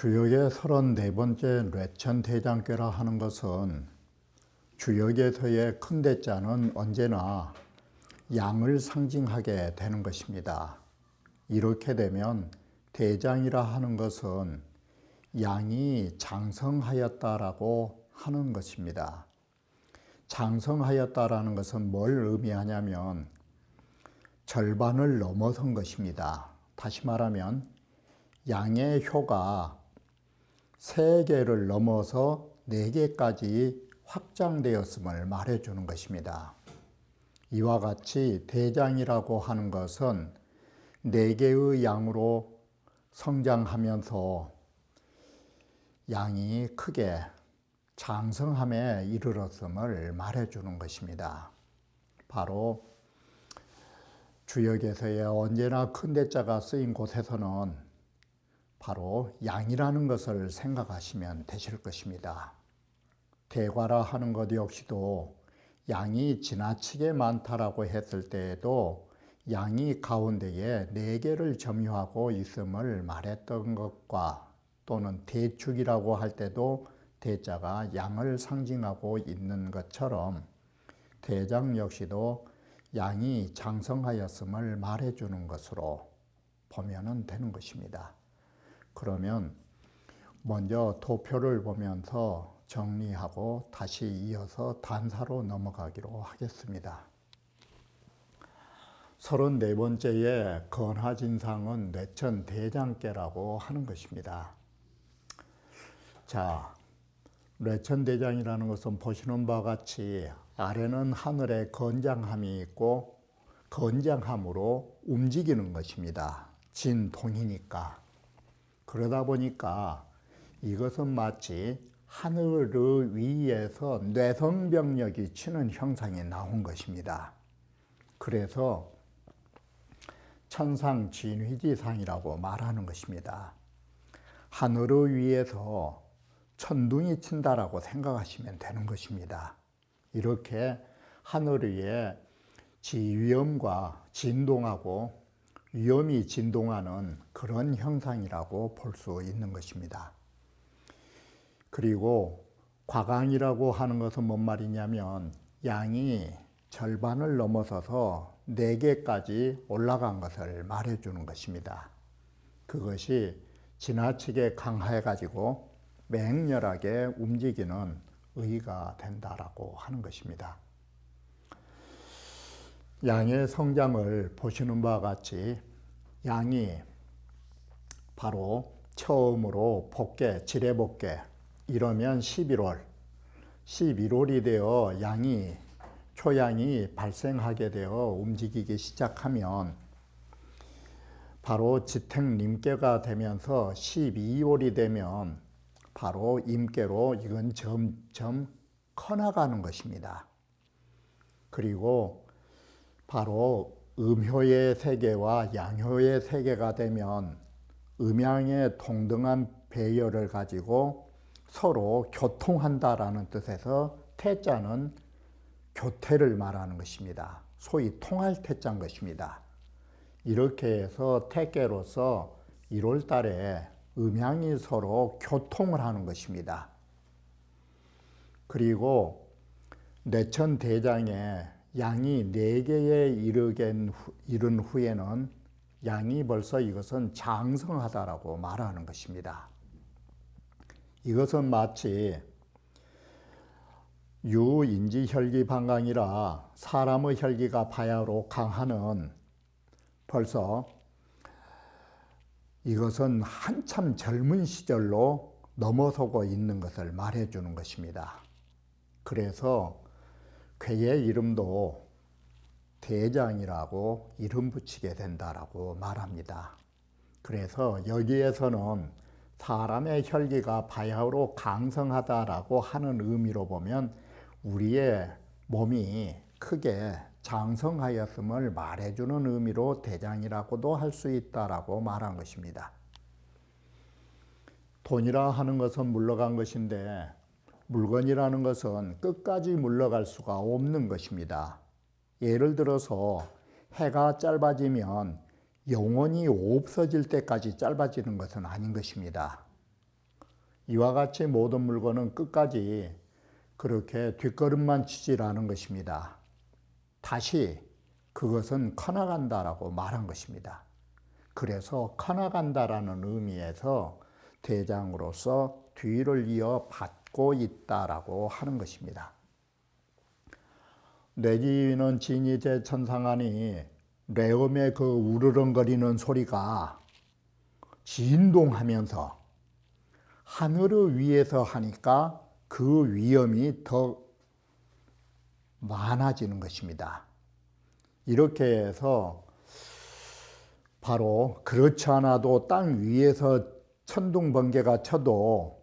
주역의 34번째 뇌천대장괴라 하는 것은 주역에서의 큰 대자는 언제나 양을 상징하게 되는 것입니다. 이렇게 되면 대장이라 하는 것은 양이 장성하였다라고 하는 것입니다. 장성하였다라는 것은 뭘 의미하냐면 절반을 넘어선 것입니다. 다시 말하면 양의 효가 3개를 넘어서 4개까지 확장되었음을 말해주는 것입니다. 이와 같이 대장이라고 하는 것은 4개의 양으로 성장하면서 양이 크게 장성함에 이르렀음을 말해주는 것입니다. 바로 주역에서의 언제나 큰 대자가 쓰인 곳에서는 바로 양이라는 것을 생각하시면 되실 것입니다. 대과라 하는 것 역시도 양이 지나치게 많다라고 했을 때에도 양이 가운데에 4개를 점유하고 있음을 말했던 것과 또는 대축이라고 할 때도 대자가 양을 상징하고 있는 것처럼 대장 역시도 양이 장성하였음을 말해주는 것으로 보면 되는 것입니다. 그러면 먼저 도표를 보면서 정리하고 다시 이어서 단사로 넘어가기로 하겠습니다. 34번째의 건화진상은 뇌천대장괴라고 하는 것입니다. 자, 뇌천대장이라는 것은 보시는 바와 같이 아래는 하늘에 건장함이 있고 건장함으로 움직이는 것입니다. 진동이니까. 그러다 보니까 이것은 마치 하늘 위에서 뇌성병력이 치는 형상이 나온 것입니다. 그래서 천상진휘지상이라고 말하는 것입니다. 하늘 위에서 천둥이 친다라고 생각하시면 되는 것입니다. 이렇게 하늘 위에 지위엄과 진동하고 위험이 진동하는 그런 형상이라고 볼 수 있는 것입니다. 그리고 과강이라고 하는 것은 뭔 말이냐면 양이 절반을 넘어서서 4개까지 올라간 것을 말해주는 것입니다. 그것이 지나치게 강해가지고 맹렬하게 움직이는 의가 된다라고 하는 것입니다. 양의 성장을 보시는 바와 같이 양이 바로 처음으로 복계, 지뢰복계 이러면 11월, 11월이 되어 양이 초양이 발생하게 되어 움직이기 시작하면 바로 지택림계가 되면서 12월이 되면 바로 임계로 이건 점점 커나가는 것입니다. 그리고 바로 음효의 세계와 양효의 세계가 되면 음양의 동등한 배열을 가지고 서로 교통한다라는 뜻에서 태자는 교태를 말하는 것입니다. 소위 통할 태자인 것입니다. 이렇게 해서 태계로서 1월 달에 음양이 서로 교통을 하는 것입니다. 그리고 뇌천대장에 양이 4개에 이른 후에는 양이 벌써 이것은 장성하다라고 말하는 것입니다. 이것은 마치 유인지혈기방강이라 사람의 혈기가 바야흐로 강하는 벌써 이것은 한참 젊은 시절로 넘어서고 있는 것을 말해주는 것입니다. 그래서 괴의 이름도 대장이라고 이름 붙이게 된다라고 말합니다. 그래서 여기에서는 사람의 혈기가 바야흐로 강성하다라고 하는 의미로 보면 우리의 몸이 크게 장성하였음을 말해주는 의미로 대장이라고도 할 수 있다라고 말한 것입니다. 돈이라 하는 것은 물러간 것인데 물건이라는 것은 끝까지 물러갈 수가 없는 것입니다. 예를 들어서 해가 짧아지면 영원히 없어질 때까지 짧아지는 것은 아닌 것입니다. 이와 같이 모든 물건은 끝까지 그렇게 뒷걸음만 치질 않은 것입니다. 다시 그것은 커나간다라고 말한 것입니다. 그래서 커나간다라는 의미에서 대장으로서 뒤를 이어 받고 있다라고 하는 것입니다. 뇌지휘는 진이 제천상하니 레음의 그 우르렁거리는 소리가 진동하면서 하늘 위에서 하니까 그 위험이 더 많아지는 것입니다. 이렇게 해서 바로 그렇지 않아도 땅 위에서 천둥 번개가 쳐도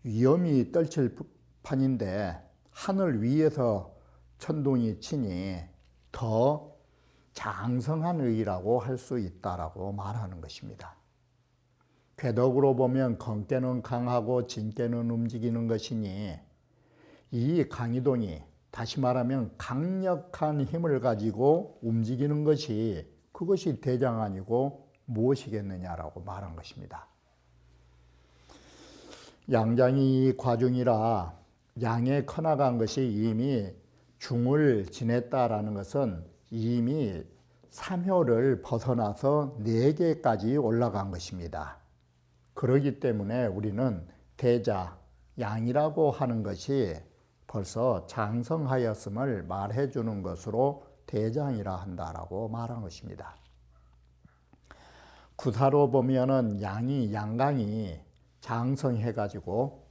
위험이 떨칠 판인데 하늘 위에서 천둥이 치니 더 장성한 의라고 할 수 있다라고 말하는 것입니다. 궤덕으로 보면 건께는 강하고 진께는 움직이는 것이니 이 강이동이 다시 말하면 강력한 힘을 가지고 움직이는 것이 그것이 대장 아니고 무엇이겠느냐라고 말한 것입니다. 양장이 과중이라 양에 커나간 것이 이미 중을 지냈다라는 것은 이미 3효를 벗어나서 4개까지 올라간 것입니다. 그렇기 때문에 우리는 대자, 양이라고 하는 것이 벌써 장성하였음을 말해주는 것으로 대장이라 한다라고 말한 것입니다. 구사로 보면은 양강이 장성해가지고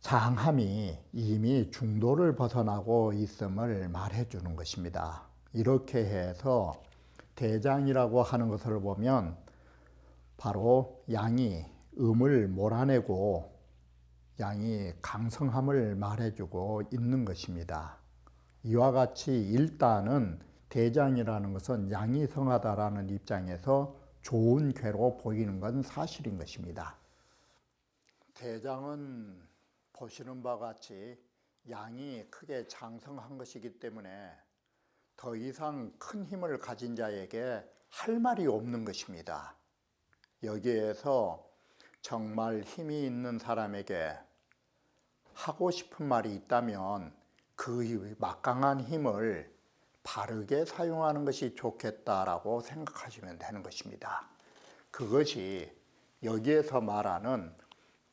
장함이 이미 중도를 벗어나고 있음을 말해주는 것입니다. 이렇게 해서 대장이라고 하는 것을 보면 바로 양이 음을 몰아내고 양이 강성함을 말해주고 있는 것입니다. 이와 같이 일단은 대장이라는 것은 양이 성하다라는 입장에서 좋은 궤로 보이는 건 사실인 것입니다. 대장은 보시는 바와 같이 양이 크게 장성한 것이기 때문에 더 이상 큰 힘을 가진 자에게 할 말이 없는 것입니다. 여기에서 정말 힘이 있는 사람에게 하고 싶은 말이 있다면 그 막강한 힘을 바르게 사용하는 것이 좋겠다라고 생각하시면 되는 것입니다. 그것이 여기에서 말하는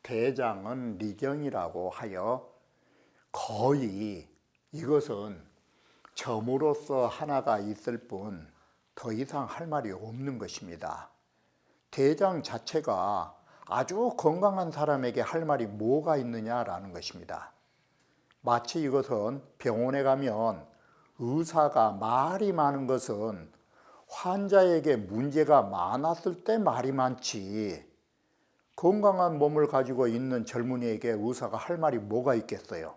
대장은 리경이라고 하여 거의 이것은 점으로서 하나가 있을 뿐 더 이상 할 말이 없는 것입니다. 대장 자체가 아주 건강한 사람에게 할 말이 뭐가 있느냐라는 것입니다. 마치 이것은 병원에 가면 의사가 말이 많은 것은 환자에게 문제가 많았을 때 말이 많지, 건강한 몸을 가지고 있는 젊은이에게 의사가 할 말이 뭐가 있겠어요?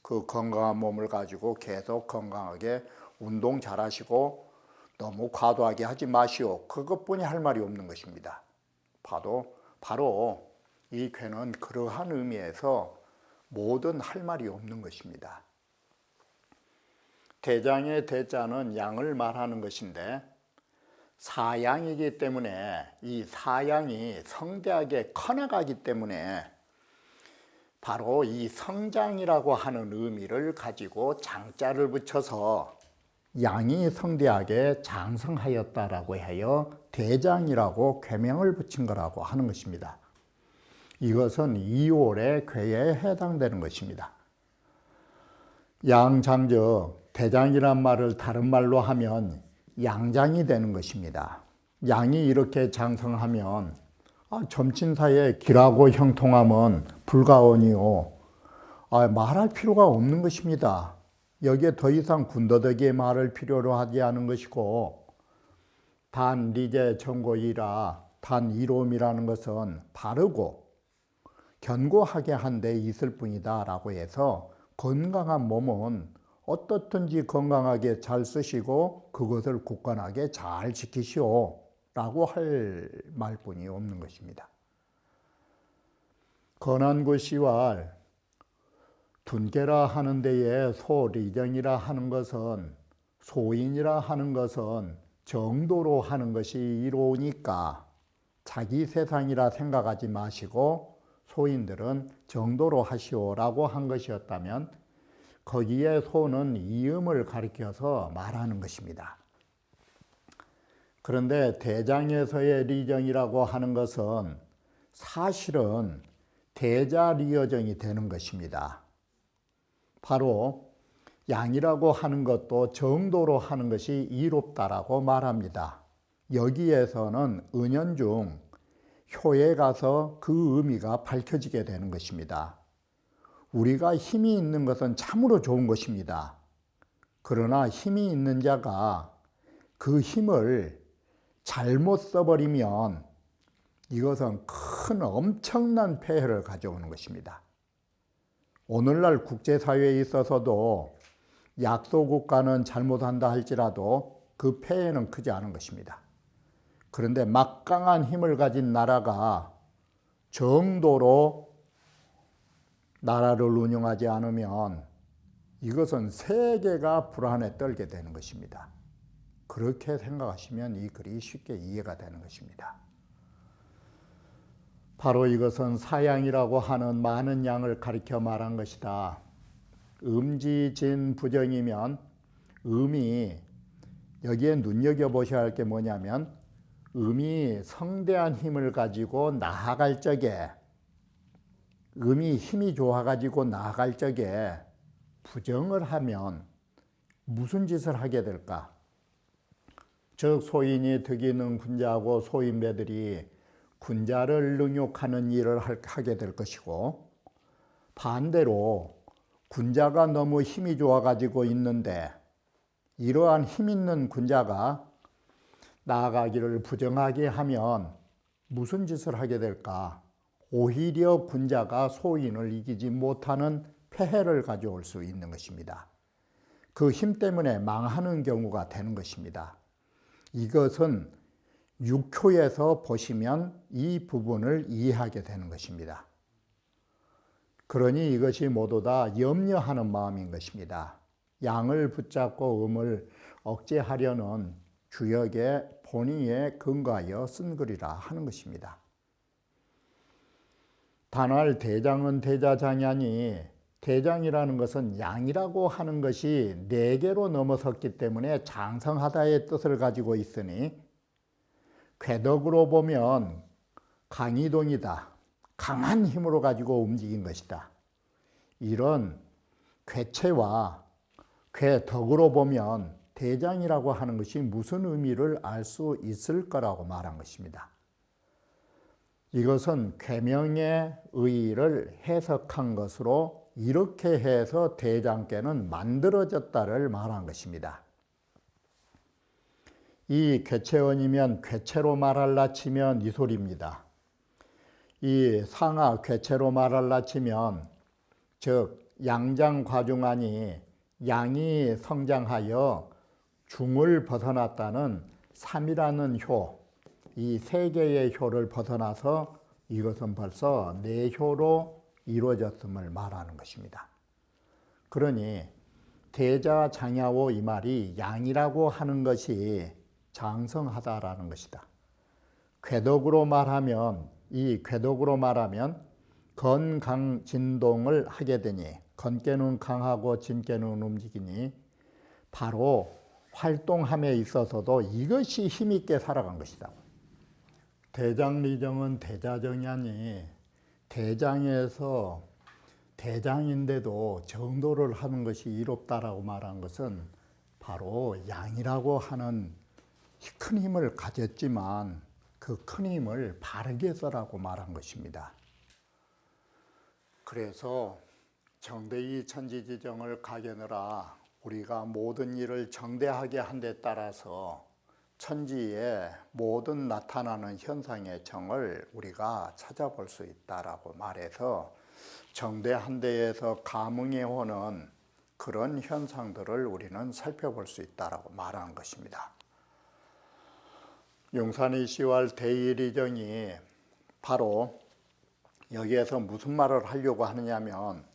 그 건강한 몸을 가지고 계속 건강하게 운동 잘하시고 너무 과도하게 하지 마시오. 그것뿐이 할 말이 없는 것입니다. 바로 이 궤는 그러한 의미에서 모든 할 말이 없는 것입니다. 대장의 대자는 양을 말하는 것인데 사양이기 때문에 이 사양이 성대하게 커나가기 때문에 바로 이 성장이라고 하는 의미를 가지고 장자를 붙여서 양이 성대하게 장성하였다라고 하여 대장이라고 궤명을 붙인 거라고 하는 것입니다. 이것은 2월의 궤에 해당되는 것입니다. 양장즉 대장이란 말을 다른 말로 하면 양장이 되는 것입니다. 양이 이렇게 장성하면 점친사의 길하고 형통함은 불가원이요. 말할 필요가 없는 것입니다. 여기에 더 이상 군더더기의 말을 필요로 하지 않은 것이고 단 리제 정고이라 단 이로움이라는 것은 바르고 견고하게 한 데 있을 뿐이다 라고 해서 건강한 몸은 어떻든지 건강하게 잘 쓰시고 그것을 굳건하게 잘 지키시오 라고 할 말뿐이 없는 것입니다. 건안구 시왈 둔계라 하는 데에 소리정이라 하는 것은 소인이라 하는 것은 정도로 하는 것이 이로우니까 자기 세상이라 생각하지 마시고 소인들은 정도로 하시오라고 한 것이었다면 거기에 소는 이음을 가리켜서 말하는 것입니다. 그런데 대장에서의 리정이라고 하는 것은 사실은 대자리어정이 되는 것입니다. 바로 양이라고 하는 것도 정도로 하는 것이 이롭다라고 말합니다. 여기에서는 은연중 효에 가서 그 의미가 밝혀지게 되는 것입니다. 우리가 힘이 있는 것은 참으로 좋은 것입니다. 그러나 힘이 있는 자가 그 힘을 잘못 써버리면 이것은 큰 엄청난 폐해를 가져오는 것입니다. 오늘날 국제사회에 있어서도 약소국가는 잘못한다 할지라도 그 폐해는 크지 않은 것입니다. 그런데 막강한 힘을 가진 나라가 정도로 나라를 운영하지 않으면 이것은 세계가 불안에 떨게 되는 것입니다. 그렇게 생각하시면 이 글이 쉽게 이해가 되는 것입니다. 바로 이것은 사양이라고 하는 많은 양을 가리켜 말한 것이다. 음지진 부정이면 음이 여기에 눈여겨보셔야 할 게 뭐냐면 음이 성대한 힘을 가지고 나아갈 적에 음이 힘이 좋아가지고 나아갈 적에 부정을 하면 무슨 짓을 하게 될까? 즉 소인이 덕이 있는 군자하고 소인배들이 군자를 능욕하는 일을 하게 될 것이고 반대로 군자가 너무 힘이 좋아가지고 있는데 이러한 힘 있는 군자가 나아가기를 부정하게 하면 무슨 짓을 하게 될까? 오히려 군자가 소인을 이기지 못하는 폐해를 가져올 수 있는 것입니다. 그 힘 때문에 망하는 경우가 되는 것입니다. 이것은 육효에서 보시면 이 부분을 이해하게 되는 것입니다. 그러니 이것이 모두 다 염려하는 마음인 것입니다. 양을 붙잡고 음을 억제하려는 주역의 본의에 근거하여 쓴 글이라 하는 것입니다. 단할 대장은 대자장야니 대장이라는 것은 양이라고 하는 것이 4개로 넘어섰기 때문에 장성하다의 뜻을 가지고 있으니 궤덕으로 보면 강이동이다. 강한 힘으로 가지고 움직인 것이다. 이런 궤체와 궤덕으로 보면 대장이라고 하는 것이 무슨 의미를 알 수 있을 거라고 말한 것입니다. 이것은 계명의 의의를 해석한 것으로 이렇게 해서 대장께는 만들어졌다를 말한 것입니다. 이 궤체원이면 궤체로 말할라 치면 이 소리입니다. 이 상하 궤체로 말할라 치면 즉 양장과중하니 양이 성장하여 중을 벗어났다는 3이라는 효, 이 3개의 효를 벗어나서 이것은 벌써 4효로 이루어졌음을 말하는 것입니다. 그러니 대자장야오 이 말이 양이라고 하는 것이 장성하다라는 것이다. 궤덕으로 말하면 이 궤덕으로 말하면 건강진동을 하게 되니 건께는 강하고 진께는 움직이니 바로 활동함에 있어서도 이것이 힘있게 살아간 것이다. 대장리정은 대자정야니 대장에서 대장인데도 정도를 하는 것이 이롭다라고 말한 것은 바로 양이라고 하는 큰 힘을 가졌지만 그 큰 힘을 바르게 써라고 말한 것입니다. 그래서 정대이 천지지정을 가견하라 우리가 모든 일을 정대하게 한 데 따라서 천지의 모든 나타나는 현상의 정을 우리가 찾아볼 수 있다라고 말해서 정대한 데에서 감응의 호는 그런 현상들을 우리는 살펴볼 수 있다라고 말하는 것입니다. 용산의 10월 대일의정이 바로 여기에서 무슨 말을 하려고 하느냐면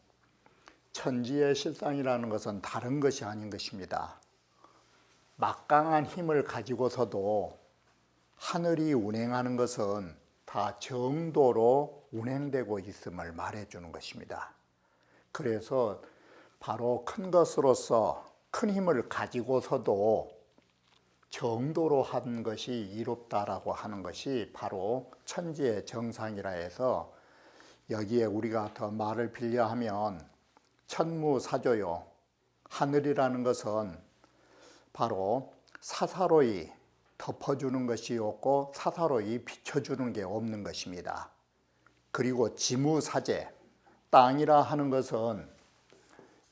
천지의 실상이라는 것은 다른 것이 아닌 것입니다. 막강한 힘을 가지고서도 하늘이 운행하는 것은 다 정도로 운행되고 있음을 말해주는 것입니다. 그래서 바로 큰 것으로서 큰 힘을 가지고서도 정도로 한 것이 이롭다라고 하는 것이 바로 천지의 정상이라 해서 여기에 우리가 더 말을 빌려하면 천무사조요. 하늘이라는 것은 바로 사사로이 덮어주는 것이 없고 사사로이 비춰주는 게 없는 것입니다. 그리고 지무사제, 땅이라 하는 것은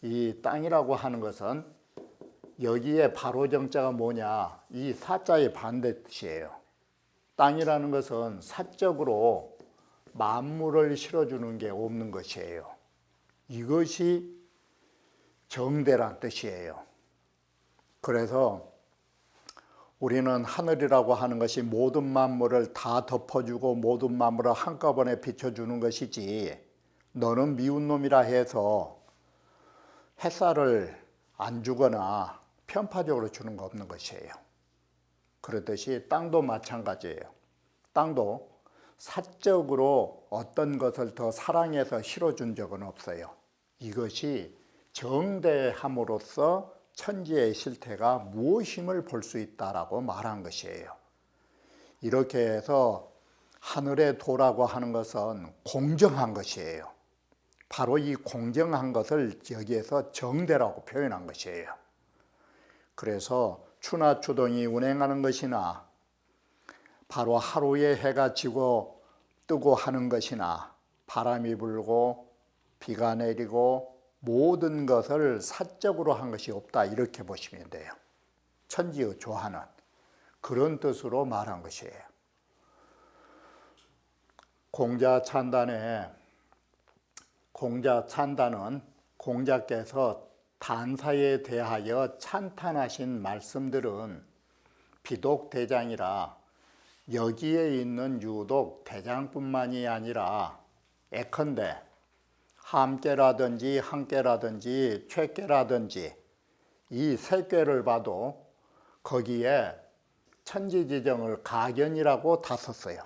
이 땅이라고 하는 것은 여기에 바로 정자가 뭐냐, 이 사자의 반대 뜻이에요. 땅이라는 것은 사적으로 만물을 실어주는 게 없는 것이에요. 이것이 정대란 뜻이에요. 그래서 우리는 하늘이라고 하는 것이 모든 만물을 다 덮어주고 모든 만물을 한꺼번에 비춰주는 것이지, 너는 미운 놈이라 해서 햇살을 안 주거나 편파적으로 주는 거 없는 것이에요. 그렇듯이 땅도 마찬가지예요. 땅도 사적으로 어떤 것을 더 사랑해서 실어준 적은 없어요. 이것이 정대함으로써 천지의 실태가 무엇임을 볼 수 있다라고 말한 것이에요. 이렇게 해서 하늘의 도라고 하는 것은 공정한 것이에요. 바로 이 공정한 것을 여기에서 정대라고 표현한 것이에요. 그래서 추나 추동이 운행하는 것이나 바로 하루에 해가 지고 뜨고 하는 것이나 바람이 불고 비가 내리고 모든 것을 사적으로 한 것이 없다, 이렇게 보시면 돼요. 천지의 조화는 그런 뜻으로 말한 것이에요. 공자찬단은 공자께서 단사에 대하여 찬탄하신 말씀들은 비독 대장이라 여기에 있는 유독 대장뿐만이 아니라 예컨대 함께라든지 한께라든지 최께라든지 이 세 꾀를 봐도 거기에 천지지정을 가견이라고 다 썼어요.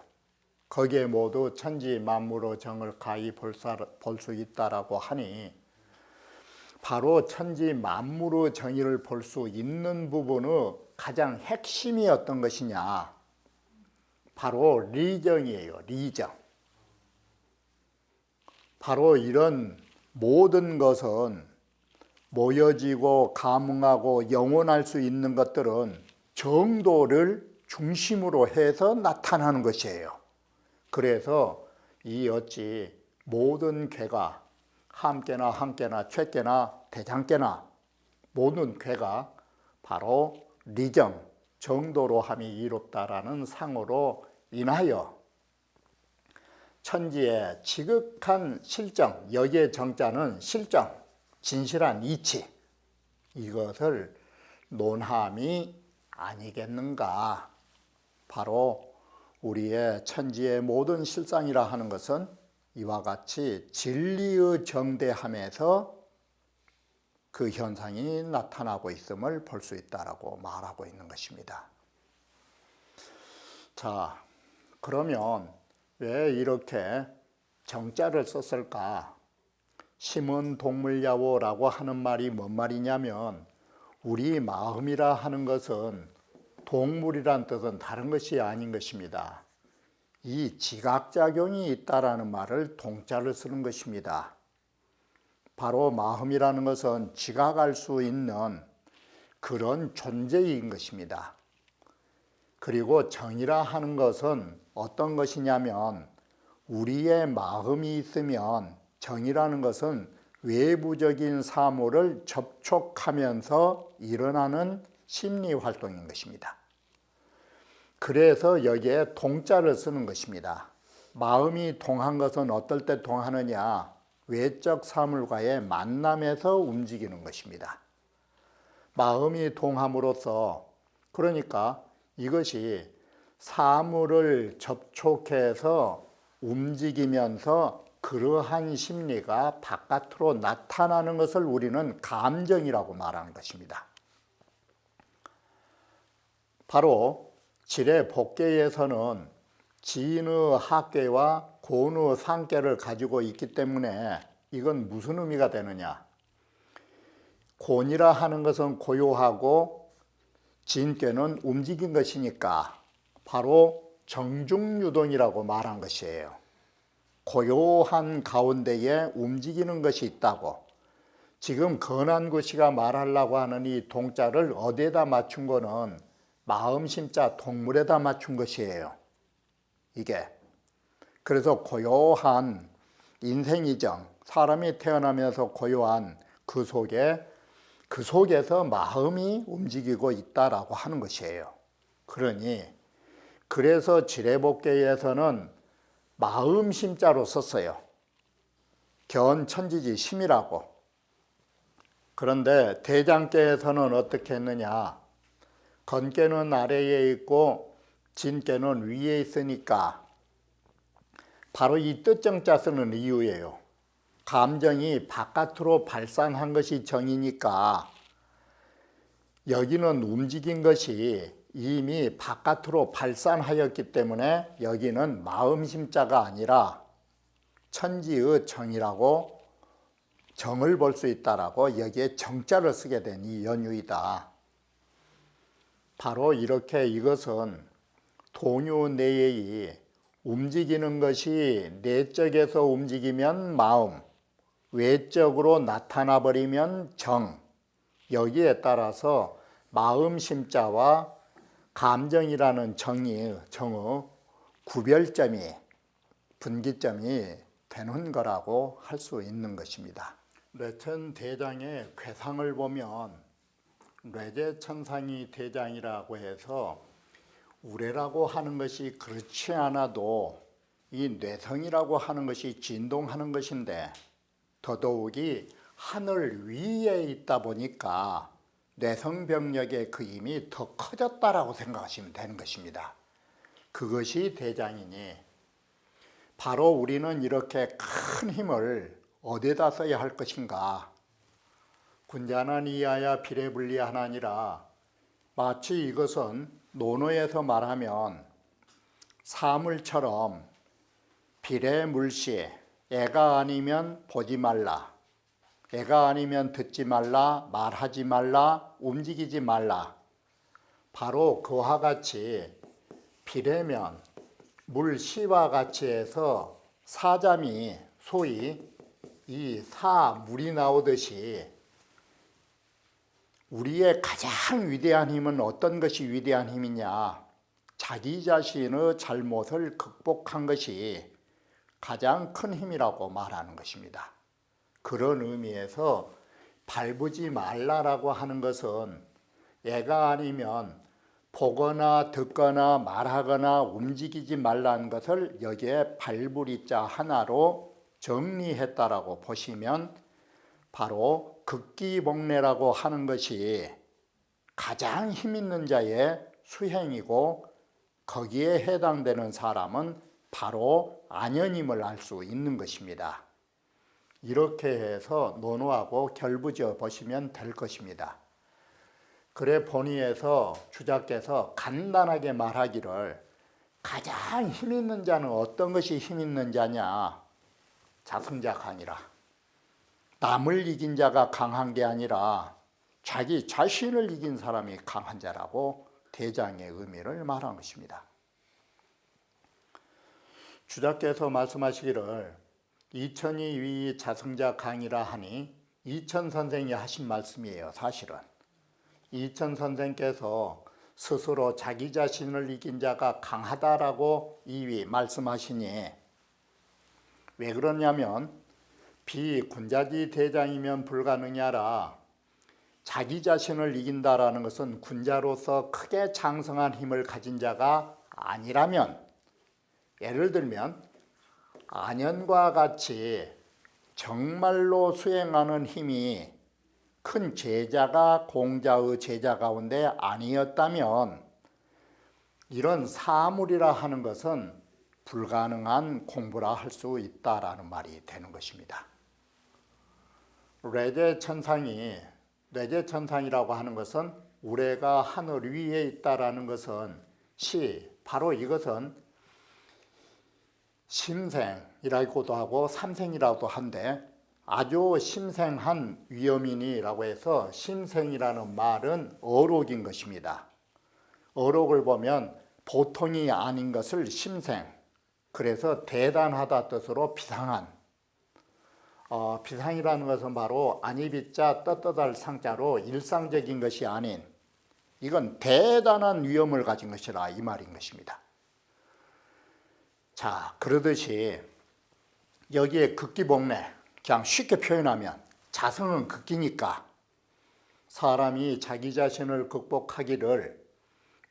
거기에 모두 천지 만물의 정을 가히 볼 수 있다라고 하니 바로 천지 만물의 정의를 볼 수 있는 부분의 가장 핵심이 어떤 것이냐, 바로 리정이에요. 리정. 바로 이런 모든 것은 모여지고 감응하고 영원할 수 있는 것들은 정도를 중심으로 해서 나타나는 것이에요. 그래서 이 어찌 모든 괴가 함께나 한께나 최께나 대장께나 모든 괴가 바로 리정, 정도로 함이 이롭다라는 상으로 인하여 천지의 지극한 실정, 여기에 정자는 실정, 진실한 이치, 이것을 논함이 아니겠는가. 바로 우리의 천지의 모든 실상이라 하는 것은 이와 같이 진리의 정대함에서 그 현상이 나타나고 있음을 볼 수 있다라고 말하고 있는 것입니다. 자, 그러면 왜 이렇게 정자를 썼을까? 심은동물야오라고 하는 말이 뭔 말이냐면, 우리 마음이라 하는 것은 동물이란 뜻은 다른 것이 아닌 것입니다. 이 지각작용이 있다라는 말을 동자를 쓰는 것입니다. 바로 마음이라는 것은 지각할 수 있는 그런 존재인 것입니다. 그리고 정이라 하는 것은 어떤 것이냐면, 우리의 마음이 있으면 정이라는 것은 외부적인 사물을 접촉하면서 일어나는 심리 활동인 것입니다. 그래서 여기에 동자를 쓰는 것입니다. 마음이 동한 것은 어떨 때 동하느냐? 외적 사물과의 만남에서 움직이는 것입니다. 마음이 동함으로써, 그러니까 이것이 사물을 접촉해서 움직이면서 그러한 심리가 바깥으로 나타나는 것을 우리는 감정이라고 말하는 것입니다. 바로 지뢰 복계에서는 진의 학계와 고의 상계를 가지고 있기 때문에 이건 무슨 의미가 되느냐? 곤이라 하는 것은 고요하고 진께는 움직인 것이니까 바로 정중유동이라고 말한 것이에요. 고요한 가운데에 움직이는 것이 있다고. 지금 건안구시가 말하려고 하는 이 동자를 어디에다 맞춘 거는 마음심자 동물에다 맞춘 것이에요. 이게. 그래서 고요한 인생이정, 사람이 태어나면서 고요한 그 속에서 마음이 움직이고 있다라고 하는 것이에요. 그러니 그래서 지뢰복계에서는 마음심자로 썼어요. 견천지지 심이라고. 그런데 대장계에서는 어떻게 했느냐? 건계는 아래에 있고 진계는 위에 있으니까 바로 이 뜻정자 쓰는 이유예요. 감정이 바깥으로 발산한 것이 정이니까 여기는 움직인 것이 이미 바깥으로 발산하였기 때문에 여기는 마음심자가 아니라 천지의 정이라고 정을 볼 수 있다라고 여기에 정자를 쓰게 된 이 연유이다. 바로 이렇게 이것은 동요 내의 움직이는 것이 내적에서 움직이면 마음, 외적으로 나타나 버리면 정, 여기에 따라서 마음심자와 감정이라는 정의 구별점이, 분기점이 되는 거라고 할 수 있는 것입니다. 뇌천 대장의 괴상을 보면 뇌제천상이 대장이라고 해서 우레라고 하는 것이 그렇지 않아도 이 뇌성이라고 하는 것이 진동하는 것인데 더더욱이 하늘 위에 있다 보니까 뇌성병력의 그 힘이 더 커졌다라고 생각하시면 되는 것입니다. 그것이 대장이니 바로 우리는 이렇게 큰 힘을 어디에다 써야 할 것인가? 군자난 이하야 비례분리하나니라. 마치 이것은 논어에서 말하면 사물처럼 비례물시, 애가 아니면 보지 말라, 애가 아니면 듣지 말라, 말하지 말라, 움직이지 말라. 바로 그와 같이 비례면 물시와 같이 해서 사자미, 소위 이 사물이 나오듯이 우리의 가장 위대한 힘은 어떤 것이 위대한 힘이냐? 자기 자신의 잘못을 극복한 것이 가장 큰 힘이라고 말하는 것입니다. 그런 의미에서 밟지 말라라고 하는 것은 애가 아니면 보거나 듣거나 말하거나 움직이지 말라는 것을 여기에 발부리자 하나로 정리했다라고 보시면 바로 극기복례라고 하는 것이 가장 힘 있는 자의 수행이고 거기에 해당되는 사람은 바로 안연임을 알 수 있는 것입니다. 이렇게 해서 논어하고 결부지어 보시면 될 것입니다. 그래 본의에서 주자께서 간단하게 말하기를 가장 힘 있는 자는 어떤 것이 힘 있는 자냐? 자승자강이라. 남을 이긴 자가 강한 게 아니라 자기 자신을 이긴 사람이 강한 자라고 대장의 의미를 말한 것입니다. 주자께서 말씀하시기를 이천이 위 자승자 강이라 하니 이천 선생이 하신 말씀이에요. 사실은 이천 선생께서 스스로 자기 자신을 이긴 자가 강하다라고 이위 말씀하시니 왜 그러냐면 비군자지 대장이면 불가능하라. 자기 자신을 이긴다라는 것은 군자로서 크게 장성한 힘을 가진 자가 아니라면, 예를 들면 안연과 같이 정말로 수행하는 힘이 큰 제자가 공자의 제자 가운데 아니었다면 이런 사물이라 하는 것은 불가능한 공부라 할 수 있다라는 말이 되는 것입니다. 뇌제천상이라고 하는 것은 우레가 하늘 위에 있다라는 것은 바로 이것은 심생이라고도 하고 삼생이라고도 한데 아주 심생한 위험이니라고 해서 심생이라는 말은 어록인 것입니다. 어록을 보면 보통이 아닌 것을 심생, 그래서 대단하다 뜻으로 비상한, 비상이라는 것은 바로 아니비자 떳떳할 상자로 일상적인 것이 아닌 이건 대단한 위험을 가진 것이라 이 말인 것입니다. 자, 그러듯이 여기에 극기복례, 그냥 쉽게 표현하면 자성은 극기니까 사람이 자기 자신을 극복하기를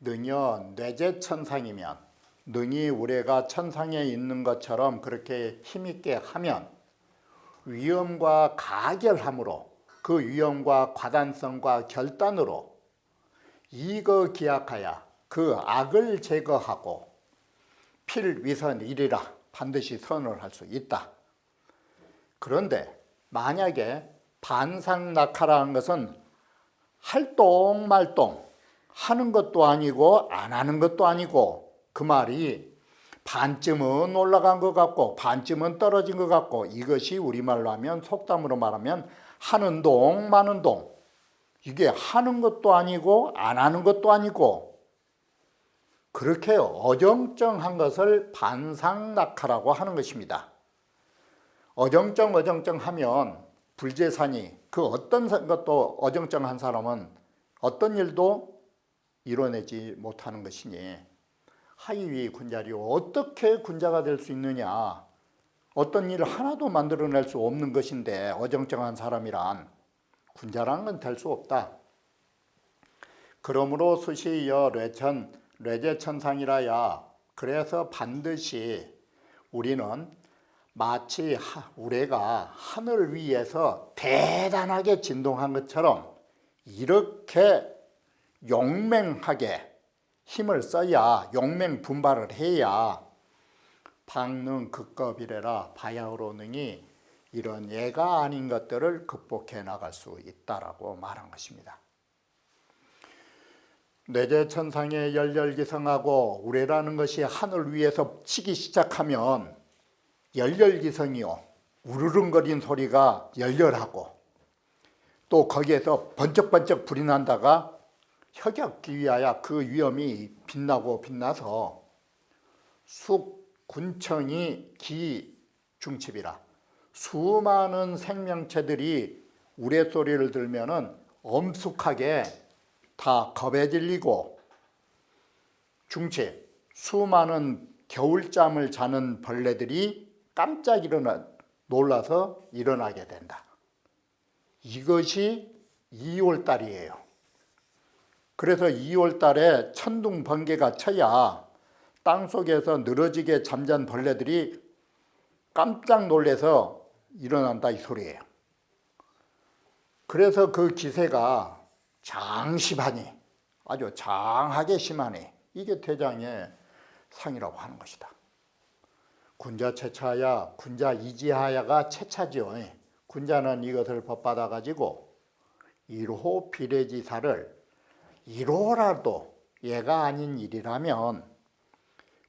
능여 뇌제천상이면 능히 우레가 천상에 있는 것처럼 그렇게 힘있게 하면 위험과 가결함으로 그 위험과 과단성과 결단으로 이거 기약하여 그 악을 제거하고 필위선이리라 반드시 선을 할 수 있다. 그런데 만약에 반상낙하라는 것은 할똥말똥 하는 것도 아니고 안 하는 것도 아니고 그 말이 반쯤은 올라간 것 같고 반쯤은 떨어진 것 같고 이것이 우리말로 하면 속담으로 말하면 하는 동 마는 동, 이게 하는 것도 아니고 안 하는 것도 아니고 그렇게 어정쩡한 것을 반상낙하라고 하는 것입니다. 어정쩡하면 불제산이 그 어떤 것도 어정쩡한 사람은 어떤 일도 이뤄내지 못하는 것이니 하이위 군자리요, 어떻게 군자가 될 수 있느냐, 어떤 일을 하나도 만들어낼 수 없는 것인데 어정쩡한 사람이란 군자라는 건 될 수 없다. 그러므로 수시여 뇌제천상이라야, 그래서 반드시 우리는 마치 우레가 하늘 위에서 대단하게 진동한 것처럼 이렇게 용맹하게 힘을 써야, 용맹분발을 해야 방능 극겁이래라 바야흐로 능히 이런 예가 아닌 것들을 극복해 나갈 수 있다라고 말한 것입니다. 뇌제천상에 열렬기성하고 우레라는 것이 하늘 위에서 치기 시작하면 열렬기성이요, 우르릉거린 소리가 열렬하고 또 거기에서 번쩍번쩍 불이 난다가 혁혁기위하여 그 위험이 빛나서 숙군청이 기중칩이라, 수많은 생명체들이 우레소리를 들면은 엄숙하게 다 겁에 질리고 중칩, 수많은 겨울잠을 자는 벌레들이 깜짝 놀라서 일어나게 된다. 이것이 2월달이에요. 그래서 2월달에 천둥 번개가 쳐야 땅속에서 늘어지게 잠잔 벌레들이 깜짝 놀라서 일어난다 이 소리예요. 그래서 그 기세가 장심하니, 아주 장하게 심하니 이게 대장의 상이라고 하는 것이다. 군자 채차야, 군자 이지하야가 채차지요. 군자는 이것을 법받아 가지고 1호 비례지사를 1호라도 얘가 아닌 일이라면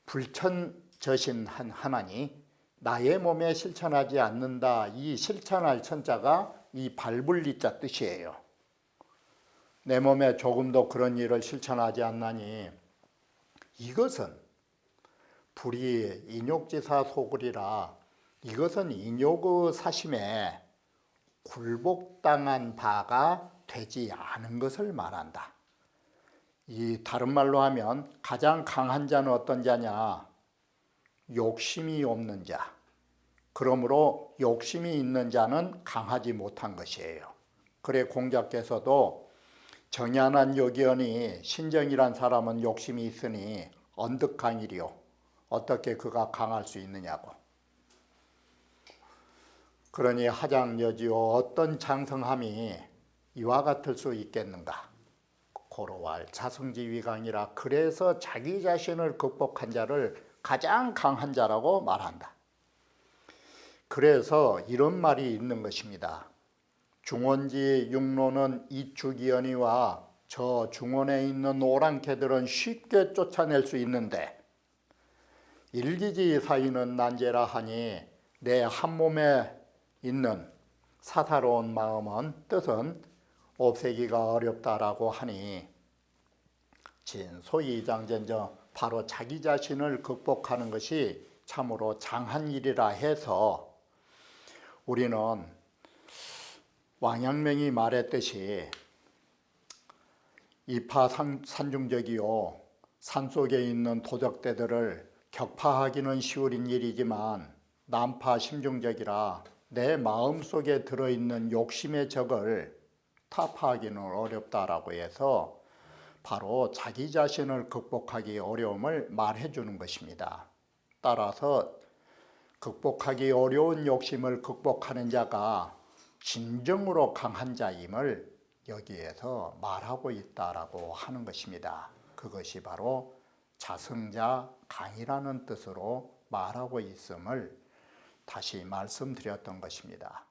불천저신한 하나니 나의 몸에 실천하지 않는다. 이 실천할 천자가 이 발불리자 뜻이에요. 내 몸에 조금도 그런 일을 실천하지 않나니 이것은 불이 인욕지사 소굴이라, 이것은 인욕의 사심에 굴복당한 바가 되지 않은 것을 말한다. 이 다른 말로 하면 가장 강한 자는 어떤 자냐? 욕심이 없는 자. 그러므로 욕심이 있는 자는 강하지 못한 것이에요. 그래 공자께서도 정연한 요기언이 신정이란 사람은 욕심이 있으니 언득강이리요, 어떻게 그가 강할 수 있느냐고. 그러니 하장여지요 어떤 장성함이 이와 같을 수 있겠는가? 고로왈 자성지위강이라. 그래서 자기 자신을 극복한 자를 가장 강한 자라고 말한다. 그래서 이런 말이 있는 것입니다. 중원지 육로는 이축이언이와 저 중원에 있는 오랑캐들은 쉽게 쫓아낼 수 있는데 일기지 사이는 난제라 하니 내 한 몸에 있는 사사로운 마음은 뜻은 없애기가 어렵다라고 하니 진소이장전저 바로 자기 자신을 극복하는 것이 참으로 장한 일이라 해서 우리는 왕양명이 말했듯이 이파산중적이요 산속에 있는 도적대들을 격파하기는 쉬운 일이지만 난파심중적이라 내 마음속에 들어있는 욕심의 적을 타파하기는 어렵다라고 해서 바로 자기 자신을 극복하기 어려움을 말해주는 것입니다. 따라서 극복하기 어려운 욕심을 극복하는 자가 진정으로 강한 자임을 여기에서 말하고 있다라고 하는 것입니다. 그것이 바로 자성자 강이라는 뜻으로 말하고 있음을 다시 말씀드렸던 것입니다.